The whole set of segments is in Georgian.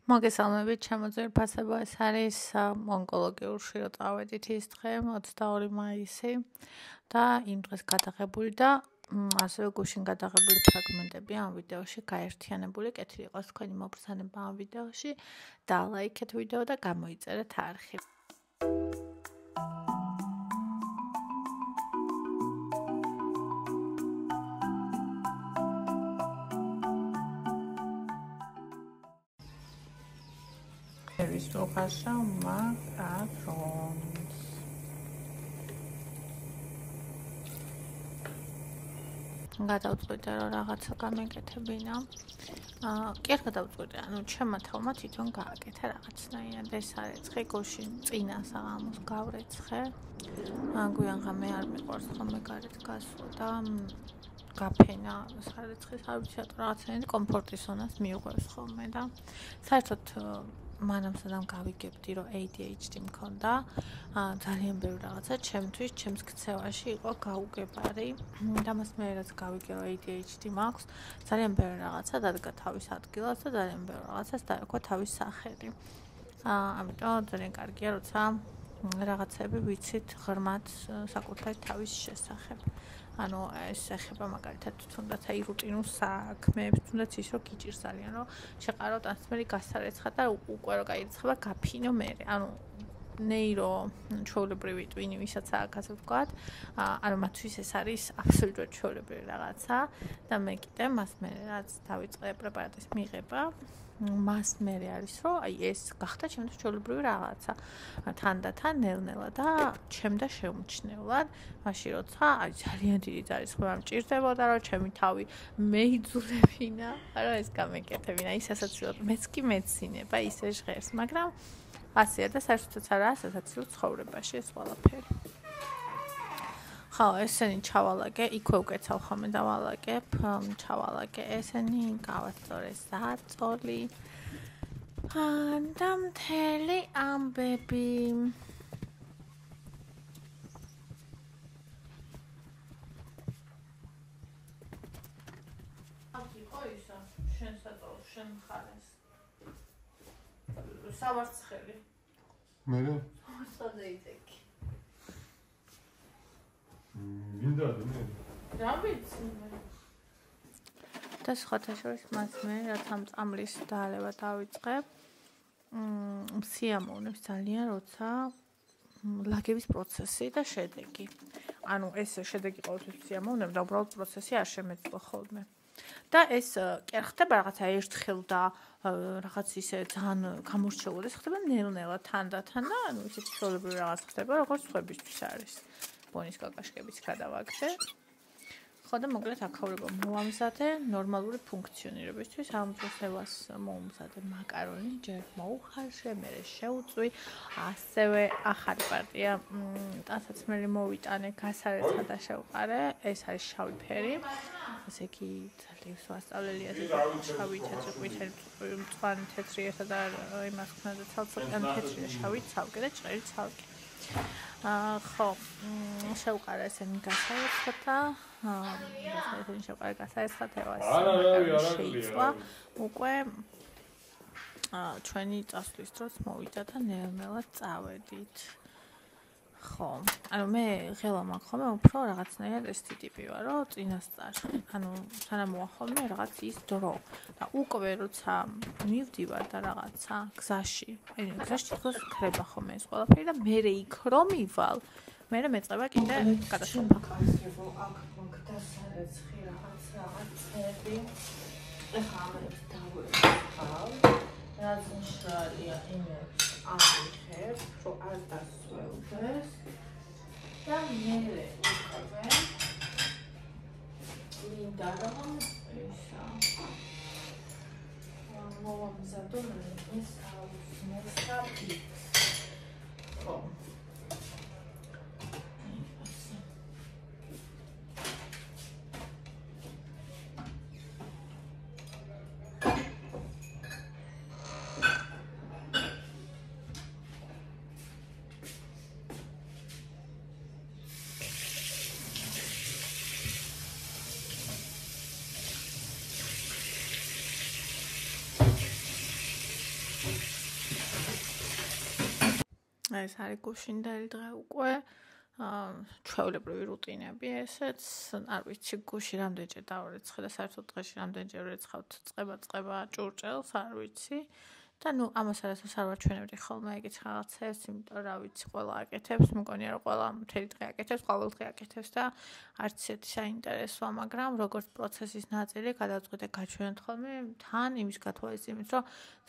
მოგესალმებით, ჩემო ძვირფასებო, ეს არის ონკოლოგიურში რო წავედით ის დღე 22 მაისი და იმ დღეს გადაღებული და ასევე გუშინ გადაღებული ფრაგმენტები ამ ვიდეოში გაერთიანებული. კეთილი იყოს თქვენი მობრძანება ამ ვიდეოში და ლაიქეთ ვიდეო და გამოიწერეთ არხი. ვისროხაშა მაკარონს გადავწყვიტე რომ რაღაცა გამეკეთებინა. კი არ გადავწყვიტე, ანუ ჩემმა თავმა თვითონ გააკეთა რაღაცნაირად. ეს არეცხე გუშინ წინა საღამოს გავრეცხე. გვიან ღამე არ მიყვარს ხოლმე გარეთ გასვლა და გაფენა სარეცხეს არ ვიცი რაღაცნაირად კომფორტის ზონას მიუყვევს ხოლმე და საერთოდ მანამ სადამ გავიგებდი რომ ADHD მქონდა, ძალიან ბევრი რაღაცა ჩემთვის, ჩემს ქცევაში იყო გაუგებარი და მას მე რაც გავიგე რომ ADHD მაქვს, ძალიან ბევრი რაღაცა დადგა თავის ადგილას და ძალიან ბევრი რაღაცას დაერქვა თავის სახელი. ამიტომ ძალიან კარგია, როცა რაღაცები ვიცით ღრმად საკუთარი თავის შესახებ. ანუ ეს ეხება მაგალითად თუნდაც აი რუტინულ საქმეებს, თუნდაც ის რომ გიჭირს ძალიან რომ შეყარო ტრანსფერი გასარეცხა და უკვე რომ გაირიცხება გაფინო მე. ანუ ნეირო ჩვეულებრივი ტვინი ვისაც ასე ვთქვათ, ანუ მათთვის ეს არის აბსოლუტურად ჩვეულებრივი რაღაცა და მე კიდე მას მე რაც დავიწყე პრეპარატის მიღება მას მე არის რომ აი ეს გახდა ჩემთვის ჩვეულებრივი რაღაცა თანდათან ნელ-ნელა და ჩემდა შეუმჩნევლად მაშინ როცა აი ძალიან დიდი ძალისხმევა მჭირდებოდა რომ ჩემი თავი მეიძულებინა რომ ეს გამეკეთებინა ისესაც მეც კი მეცინება ისე ჟღერს მაგრამ ასეა და საერთოდაც არაა სასაცილო ცხოვრებაში ეს ყველაფერი. ხო, ესენი ჩავალაგე, იქვე უკეცავ ხოლმე დავალაგებ, ჩავალაგე ესენი, გავასწორე საწოლი და მთელი ამბები. იყო ისა, შენ საწოლ, შენ ხარეს. სავარცხელი. მერე? სადეითეკი. მინდა მე. რა ვიცი მე. და სხვათა შორის მას მე რაც ამ წამლის დაალევა დავიწყებ, სიამოვნებს ძალიან როცა ლაგების პროცესი და შედეგი. ანუ ეს შედეგი ყოველთვის სიამოვნებს და უბრალოდ პროცესი არ შემეძლო ხოლმე. და ეს კი არ ხდება რაღაცა ერთხელ და რაღაც ისე ძალიან გამორჩეული, ეს ხდება ნელ-ნელა თანდათან და ანუ ისეთი ჩვეულებრივი რაღაც ხდება, როგორც სხვებისთვის არის. ბონის კაკაშკებიც გადავაგდე. ხო და მოკლედ აქაურება მოვამზადე ნორმალური ფუნქციონირებისთვის. ამ პროცესს მომზადე მაკარონი, ჯერ მოუხარშე, მერე შეუწვი. ასევე ახალი პარტია ტანსაცმელი მოვიტანე, გასარეცხა და შევყარე. ეს არის შავი ფერი. ესე იგი ძალიან ვასწავლელია შავი, თეთრი, ყვითელი, მწვანე, თეთრი ერთად არ იმას ხნა და ცალ-ცალკე თეთრი და შავი ცალკე და ჭრელი ცალკე. ხო, შევყარე ესენი გასარეცხათა, ესენი შევყარე გასარეცხათა, შეიწვა. უკვე ჩვენი წასვლის დროს მოვიდა და ნელ-ნელა წავედით. ხო, ანუ მე ღელა მაქვს ხოლმე უფრო რაღაცნაირად ეს ტიპი ვარ, რომ წინასწარ, ანუ სანამ მოახოლმე რაღაც ის დრო და უკვე როცა მივდივარ და რაღაცა გზაში, აი გზაში თქოს ქრება ხოლმე ეს ყველაფერი და მე იქ რომ მივალ, მე მეწყება კიდე გადასვლება. აქ მოგდასარეცხი რაღაცები. ეხლა ამებს დავეწყავ. რაც მშრალია იმებს ამიხებ, რომ არ დასველდეს და მერე უკვე მინდა რომ ისა მოვამზადო ეს აუცნესა ხო ეს არის გუშინდელი დღე უკვე ჩვეულებრივი რუტინები ესეც არ ვიცი გუში რამდენჯერ დავარეცხე და საერთოდ დღეში რამდენჯერ ვერეცხავთ წყება ჭურჭელს არ ვიცი და ნუ ამას არასდროს არ ვაჩვენებდი ხოლმე ეგეც რაღაცებს იმიტომ რა ვიცი ყველა აკეთებს მგონია რომ ყველა მთელი დღე აკეთებს ყოველ დღე აკეთებს და არც ისეთი საინტერესოა მაგრამ როგორც პროცესის ნაწილი გადავწყვიტე გაჩვენოთ ხოლმე თან იმის გათვალისწინებით რომ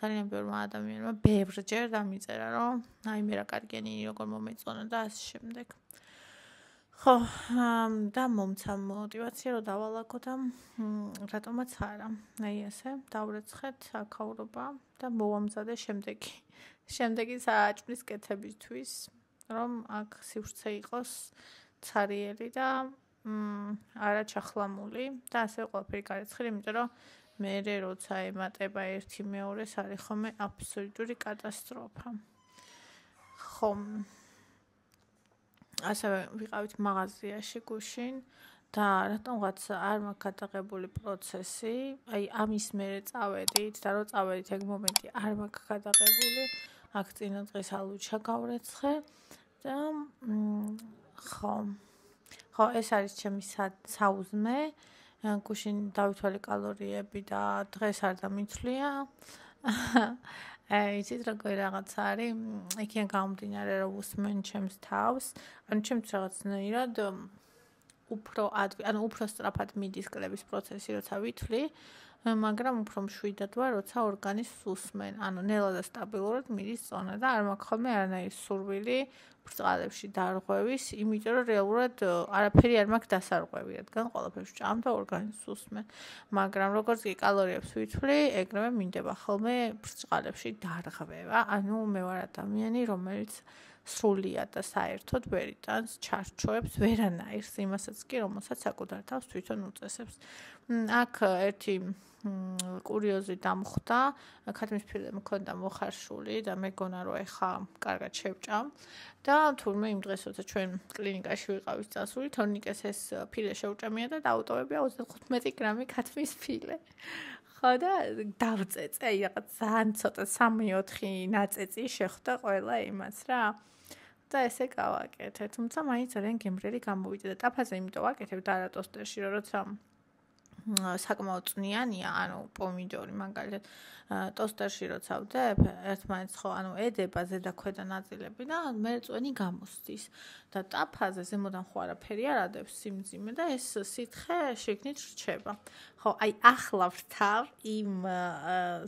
ძალიან ბევრმა ადამიანმა ბევრჯერ დამიწერა რომ აი მე რა კარგიანი როგორ მომეწონა და ასე შემდეგ ხო და მომცა мотивация რომ დავალაგო და რატომაც არა აი ესე დავრეცხეთ აქაურობა და მოვამზადე შემდეგი საჭმლის კეთებისთვის რომ აქ სივრცე იყოს ცარიელი და არა ჩახლამული და ასე ყველაფერი გარეცხილი იმიტომ რომ მე როცა ემატება ერთი მეორეს არის ხოლმე აბსოლუტური კატასტროფა ხომ ასევე ვიყავით მაღაზიაში გუშინ და რატომღაც არ მაქვს გადაღებული პროცესი, აი ამის მერე წავედით და რო წავედით ეგ მომენტი არ მაქვს გადაღებული, აქ წინა დღეს ალუჩა გავრეცხე და ხო ეს არის ჩემი საუზმე, გუშინ დავითვალე კალორიები და დღეს არ დამიცვლია. იცით როგორ რაღაც არის, იქიდან გამომდინარე რომ უსმენ ჩემს თავს, ანუ ჩემს რაღაცნაირად უფრო სწრაფად მიდის კლების პროცესი, როცა ვითვლი, მაგრამ უფრო მშვიდად ვარ, როცა ორგანიზმს უსმენ, ანუ ნელა და სტაბილურად მიდის წონა და არ მაქვს ხოლმე არანაირი სურვილი ბრწყალებში დარღვევის, იმიტომ რომ რეალურად არაფერი არ მაქვს დასარღვევი, რადგან ყველაფერს ჭამ და ორგანიზმს უსმენ. მაგრამ როგორც კი კალორიებს ვითვლი, ეგრევე მინდება ხოლმე ბრწყალებში დარღვევა. ანუ მე ვარ ადამიანი, რომელიც სრულიად და საერთოდ ვერ იტანს ჩარჩოებს ვერანაირს, იმასაც კი, რომელსაც საკუთარ თავს თვითონ უწესებს. აქ ერთი კურიოზი დამხვდა, ქათმის ფილმი მქონდა მოხარშული და მეგონა რომ ეხა კარგად შევჭამ და თურმე იმ დღეს როცა ჩვენ კლინიკაში ვიყავით წასული, თორნიკეს ეს ფილე შეუჭამია და დაუტოვებია 35 გრამი ქათმის ფილე. ხო და დავწეწე, აი რაღაც ძალიან ცოტა 3-4 ნაწეწი შეხვდა ყველა იმას რა. და ესე გავაკეთე, თუმცა მაინც ძალიან გემრიელი გამოვიდა და ტაფაზე იმიტომ ვაკეთებ და არა ტოსტერში, როცა საკმაოდ წვნიანია, ანუ პომიდორი მაგალითად ტოსტერში როცა ვდებ, ერთმანეთს ხო, ანუ ედება ზედა ქვედა ნაწილები და მე წვენი გამოსდის და ტაფაზე ზემოდან ხო არაფერი არ ადებს სიმძიმე და ეს სითხე შეგნით რჩება. ხო, აი ახლა ვთავ იმ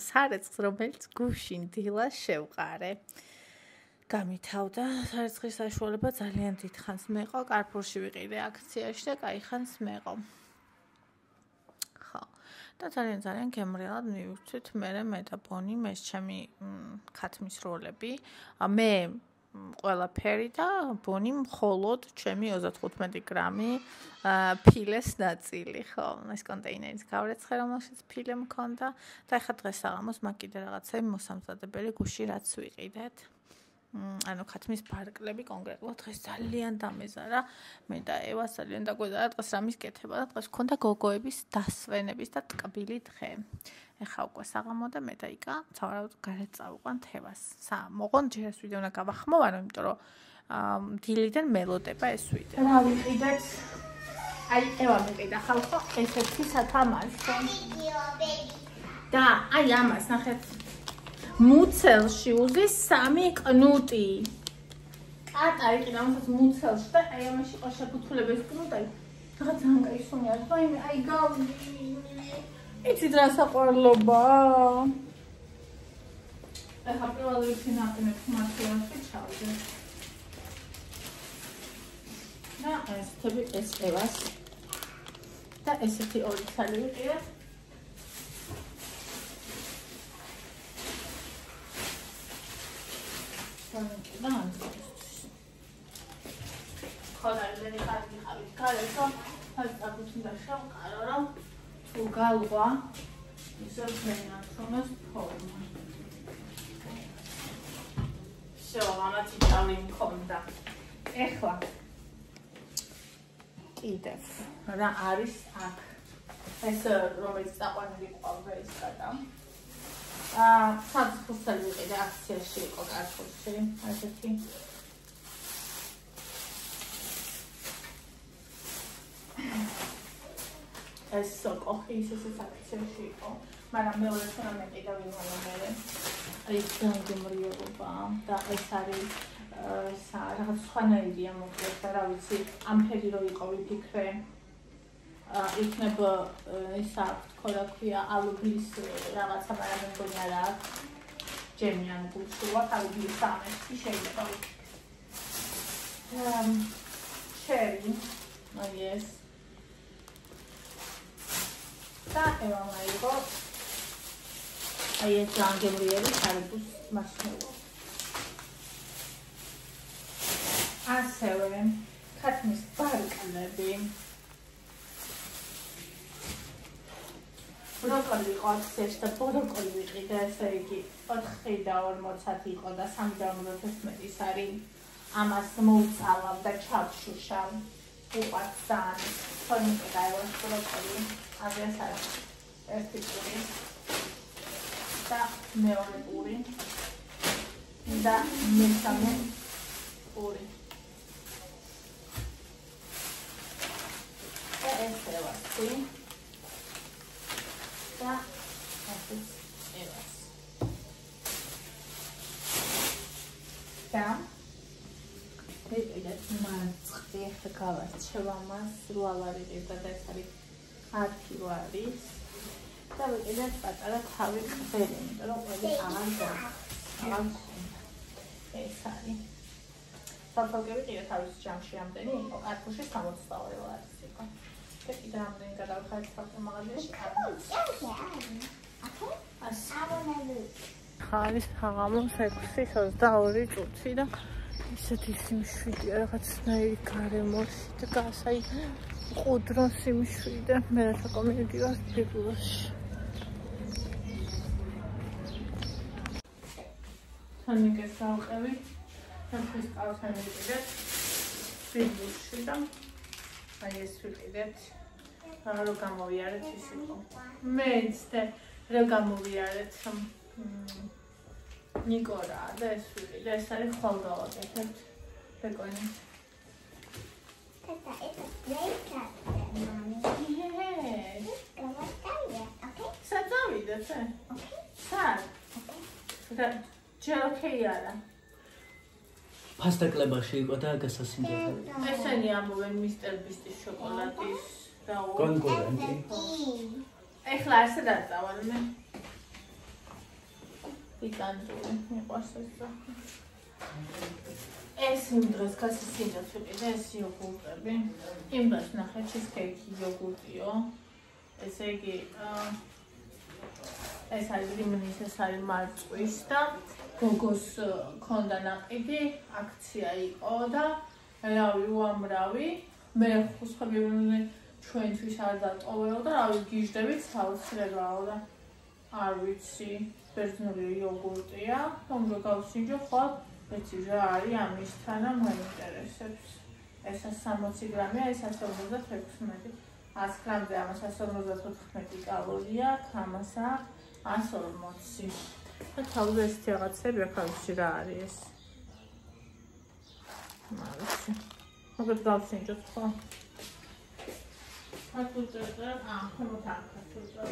სარეცხს, რომელიც გუშინ დილას შევყარე. გამითავდა სარეცხის საშუალება ძალიან დიდხანს მეყო, კარფურში ვიყიდე აქციაში და კაი ხანს მეყო. და ძალიან გემრიელად მივხვდით მე და ბონი, მე ჩემი ქათმის როლები, მე ყველაფერი და ბონი მხოლოდ ჩემი 35 გრამი ფილეს ნაწილი, ხო, ეს კონტეინერის გავრეცხე, რომელშიც ფილე მქონდა და ეხლა დღეს საღამოს მაგ კიდე რაღაცა მოსამზადებელი გუში რაც ვიყიდეთ. ანუ ქათმის ბარკლები კონკრეტულად დღეს ძალიან დამეზარა მე და ევას ძალიან დაგვეზარა დღეს რამის კეთება და დღეს მქონდა გოგოების დასვენების და ტკბილი დღე. ეხა უკვე საღამო და მე და იკა სავარაუდოდ გარეთ წავიყვან თევას. მოყონ ჯერ ეს ვიდეო უნდა გავახმოვ, ანუ იმიტომ რომ დილიდან მელოდება ეს ვიდეო. რა ვიყიდეთ? აი ევა მიყიდა ხალხო ესეთი სათამაშო. და აი ამას ნახეთ. მუცელში უზის 3 კნუტი. კატა იყიდა ამასაც მუცელში და აი ამაში ყო შეფუთულების კნუტი. რაღაც ძალიან გაისუნია. აი გავი. იცით რა საყვარლობა. ეხლა პირველ რიგში ნახენებს მათიასში ჩავიდე. და ესეთი ეს ევას. და ესეთი ორი ცალი ვიყიდე. ხოდარდენი კარგი ხავით გარეთო ფასტაკუთ უნდა შევყარო რომ თუ გალღვა ისე მენაცონოს ფორმა всё ამათი თავი მქონდა ეხლა კიდევ რა არის აქ ეს რომელიც საყვარელი ყავდა ეს კატა სადაც ფუსტელი ვიყიდე აქციაში იყო კარტოფილი, ასეთი. ეს სოკოხი ისე აქციაში იყო, მაგრამ მეორე თვე მე კიდევ ვიმალე მე. ეს გამგემრიელობა და ეს არის რაღაც სხვანაირია მოკლედ და რა ვიცი, ამ ფერი რო იყო ვიფიქრე. იქნება ისა თქო რა ქვია ალუბლის რაღაცა მაგრამ მე მგონი არა აქვს ჯემი ან გულშუა ალუბლის სამესი შეიძლება შერი მაგეს და ევამაიღო აი ეს განგემრიელი ხარბუს მასნეულო ასევე ქათმის ბარკლები ბროკოლი იყო აქციაში და ბროკოლი ვიყიდე, ესე იგი 4.40 იყო და 3.11 არის. ამას მოვწალავ და ჩავშუშავ. უყვარს ძალიან. თორემ დაევარ ბროკოლი. აგრეს არის. ერთი პური და მეორე პური და მესამე პური. და ესე ვარ. და ასეც ევას. და ვიყიდეთ მარწყი, ახლა გავარჩევ ამას, 8 ლარი ყიდა და ეს არის 10 ლარი. და ვიყიდეთ პატარა თავი ხდები, იმიტომ რომ ყველი აღარ გაქვს. ეს არის. საფალკე ვიყიდე თავის ჯამში ამდენი იყო, კარტოშის 60 ლარი იყო. Take down the got out of the Bangladesh. ხალის ჰაღამოს 6:22 წუთი და ისეთი სიმშვიდე რაღაცნაირი გარემოში და გასაი ყუდრო სიმშვიდე მე რა კომედია ფიგურაში თანიკეს გავყევი სამხის კალთანი ვიყიდეთ ფიგურში და აი ეს ვიყიდეთ რო გამოვიარეთ ის იყო მეც და რო გამოვიარეთ ნიკორა და ეს ვიყიდე ეს არის ხვალ გავაკეთებთ ბეკონი Tata, it's a great cat, Mommy. Yes. Go like that, okay? სადავიდეთ Okay. სად და ჯეროქეიარა ფასტაკლებაში იყო და გასასინჯელო. ესენი ამოვენ მისტერ ბისტის შოკოლადის და კონკურენტი. ეხლა ასე დაწავალ მე პიკანტური მიყვარს ეს სახე ეს იმ დროს გასასინჯელს ვიყიდე ეს იოგურტები იმ დროს ნახე ჩიზკეიკი იოგურტიო ესე იგი ეს არის ლიმონის ეს არის მარწვის და გოგოს ქონდა ნაყიდი აქცია იყო და რავი უამრავი მე ხუსხებივნე ჩვენთვის არ დატოვეო და რავი გიჟდებით საოცრებაო და არ ვიცი ბერძნული იოგურტია რომ გავსინჯო ხვალ ეცი რა არის ამისთანა მოინტერესებს ესა 60 გრამია ეს 156 100 გრამზე ამას 154 კალორია ამასა 140 და თავზე ეს რაღაცები ახლა ვიცი რა არის ეს მარიცი მოგეთ გავსინჯოთ ხო ხათუწერა ხათუწერა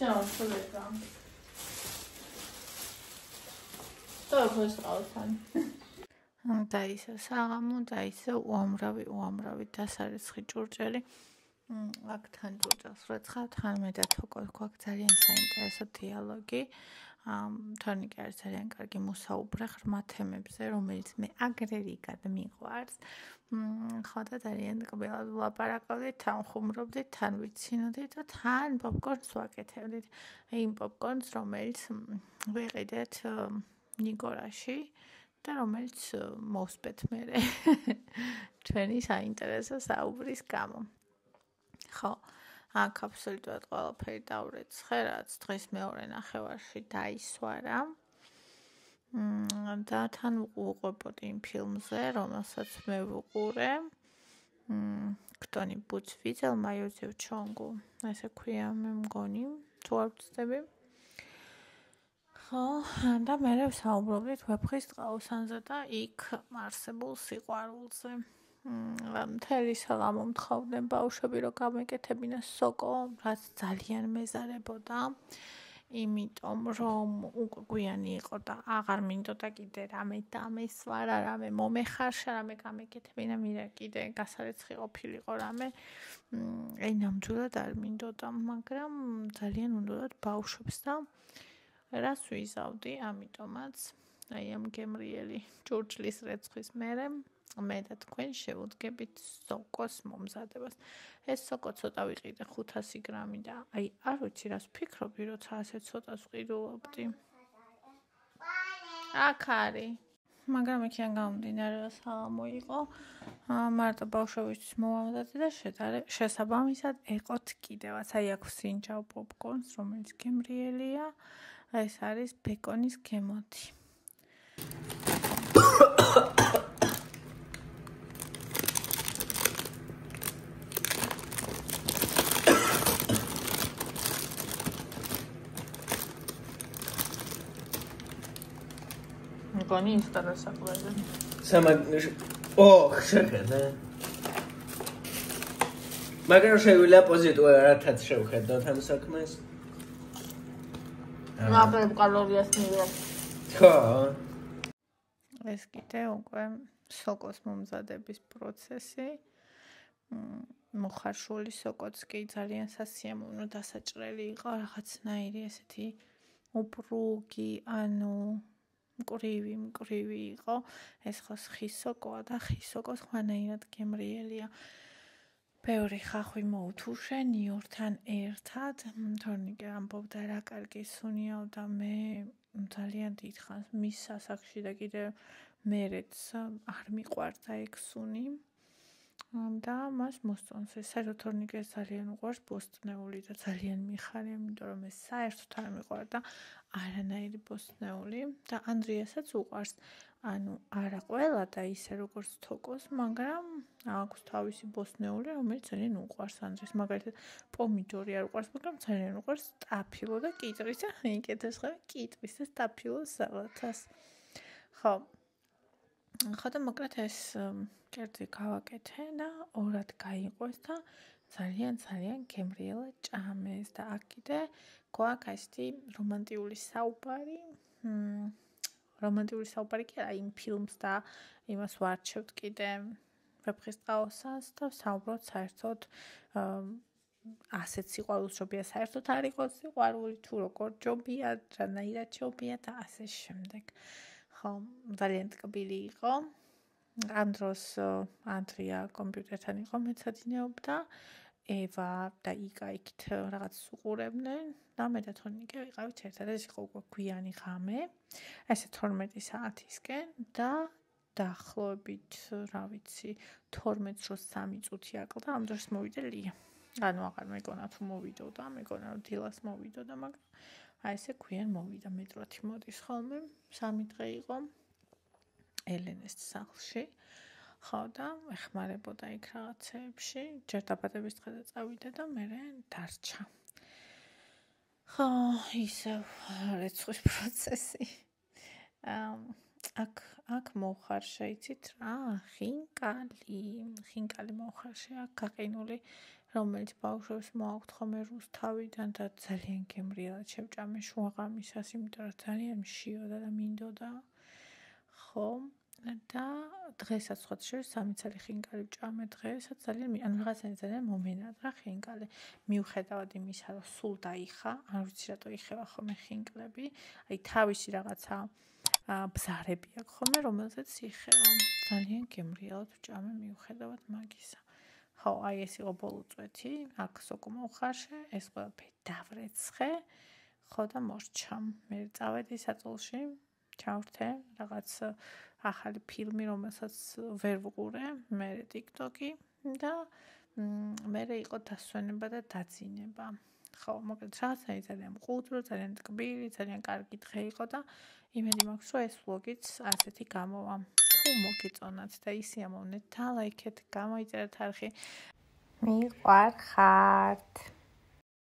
შევშლება. თქოს ყავთან. და ისე საღამო და ისე უამრავი დასარეცხი ჭურჭელი. აქ თან ჭურჭელს როცა თან მე და თოკო გვაქვს ძალიან საინტერესო დიალოგი. თორნიკე არის ძალიან კარგი მოსაუბრე ღრმა თემებზე, რომელიც მე აგრერიგად მიყვარს. ხო და ძალიან კბილად ვლაპარაკობდით, თან ხუმრობდით, თან ვიცინოდით და თან პოპკორნს ვაკეთებდით. იმ პოპკორნს, რომელიც ვიყიდეთ ნიგორაში და რომელიც მოვსპეთ მერე ჩვენი საინტერესო საუბრის გამო. ხო, აქ აბსოლუტურად ყველაფერი დავრეცხე, რაც დღეს მეორე ნახევარში დაისვარა. და თან ვუყურებოდი იმ ფილმზე, რომელსაც მე ვუყურე. кто-нибудь видел мою девчонку? ესე ქვია, მე მგონი, თუ არ ვცდები. ხო, და მე ვსაუბრობდით ვეფხის ტყაოსანზე და იქ არსებულ სიყვარულზე. მთელი საღამო მთხოვდნენ ბავშვები, რომ გამეკეთებინა სოკო, რაც ძალიან მეზარებოდა. იმიტომ რომ უკვე გვიანი იყო და აღარ მინდოდა კიდე რამე დამესვარა, რამე მომეხარშა, რამე გამეკეთებინა, მირა კიდე გასარეცხი ყოფილიყო რამე. ნამდვილად არ მინდოდა, მაგრამ ძალიან უნდოდათ ბავშვებს და რას ვიზავდი, ამიტომაც აი ამ გემრიელი ჭურჭლის რეცხვის მერე მე და თქვენ შევუდგებით სოკოს მომზადებას. ეს სოკო ცოტა ვიყიდე 500 გრამი და აი არ ვიცი რას ვფიქრობდი, როცა ასე ცოტას ვყიდულობდი. აქ არის. მაგრამ იქიდან გამომდინარე რა საღამო იყო, მარტო ბავშვებისთვის მოვამზადე და შესაბამისად ეყოთ კიდევაც. აი აქ ვსინჯავ პოპკორნს, რომელიც გემრიელია. ეს არის ბეკონის გემოთი. მგონი ინსტანტ საკვებზე. შეხედე. მაგრამ შეგვიძლია პოზიტიურადაც შევხედოთ ამ საქმეს. მაგრამ კალორიას მივიღებ. ხო. ეს კიდე უკვე სოკოს მომზადების პროცესი. მოხარშული სოკოც კი ძალიან სასიამოვნო დასაჭრელი იყო, რაღაცნაირი ესეთი უპრუგი, ანუ მკვრივი იყო. ეს ხო ხის სოკოა და ხის სოკოს ხვანაირად გემრიელია. ბევრი ხახვი მოუთუშე ნიორთან ერთად. თორნიკე ამბობდა რა კარგი სუნიაო და მე ძალიან დიდხანს მის სასახში და კიდე მერეც არ მიყვარდა ეგ სუნი. და მას მოსწონს ეს საერთოდ თორნიკეს ძალიან უყვარს ბოსტნეული და ძალიან მიხარია, იმიტომ რომ ეს საერთოდ არ მიყვარდა არანაირი ბოსტნეული და ანდრიასაც უყვარს. ანუ არა ყველა და ისე როგორც თოკოს, მაგრამ აქვს თავისი ბოსტნეული, რომელიც ძალიან უყვარს ანდრიას. მაგალითად, პომიდორი არ უყვარს, მაგრამ ძალიან უყვარს სტაფილო და კიტრის და იკეთებს ხოლმე კიტრის და სტაფილოს სალათას. ხო. ხო და მოკლედ ეს კერძი გავაკეთე და ორად გაიყვეს და ძალიან გემრიელად ჭამეს და აქ კიდე გვაქვს ესეთი რომანტიული საუბარი. რომანტიული საუბარი კი არა, იმ ფილმს და იმას ვარჩევთ კიდე ვეფხის ტყაოსანს და საუბრობთ საერთოდ ასეთ სიყვარულს ჯობია საერთოდ არ იყოს სიყვარული, თუ როგორ ჯობია, რანაირად ჯობია და ასე შემდეგ. ხო, ძალიან ტკბილი იყო. ამ დროს ანდრია კომპიუტერთან იყო მეცადინეობდა, ევა და იკა იქით რაღაც უყურებდნენ და მე და თორნიკე ვიყავით ერთად. ეს იყო უკვე გვიანი ღამე, ესე 12 საათისკენ და დაახლოებით, რა ვიცი, 12:03 წუთი აკლდა, ამ დროს მოვიდა ლია. ანუ აღარ მეგონა თუ მოვიდოდა, მეგონა რომ დილას მოვიდოდა, მაგრამ აი ესე გვიან მოვიდა, მეტროთი მოდის ხოლმე, 3 დღე იყო ელენეს სახლში. ხო და ეხმარებოდა იქ რაღაცეებში, ჯერ დაბადების დღეზე წავიდა და მერე დარჩა. ხო, ისევ რეცხვის პროცესი. აქ მოხარშე, იცით რა, ხინკალი მოხარშე, აქ გაყინული, რომელიც ბავშვებს მოაქვთ ხოლმე რუსთავიდან და ძალიან გემრიელად შევჭამე შუაღამისას, იმიტომ რომ ძალიან მშიოდა და მინდოდა. ხო, და დღესაც სხვა შორის 3 წელი ხინკალი ვჭამე დღესაც ძალიან ანუ რაღაცა ძალიან მომენატრა ხინკალი მიუხედავად იმისა რომ სულ დაიხა არ ვიცი რატო იხევა ხოლმე ხინკლები აი თავისი რაღაცა ბზარები აქვს ხოლმე რომელზეც იხევა ძალიან გემრიელად ვჭამე მიუხედავად მაგისა ხო აი ეს იყო ბოლო წვეთი აქ სოკო მოხარშე ეს ყველაფერი დავრეცხე ხო და მორჩა მე წავედი საწოლში ჩავრთე რაღაც ახალი ფილმი რომელსაც ვერ ვყურე მე TikTok-ი და მე იყო დასვენება და დაძინება ხო მოკლედ რაღაცა ძალიან მყუდრო ძალიან ტკბილი ძალიან კარგი დღე იყო და იმედი მაქვს რომ ეს ვლოგიც ასეთი გამოვა თუ მოგიწონათ და ისიამოვნეთ და ლაიქეთ გამოიწერეთ არხი მიყვარხართ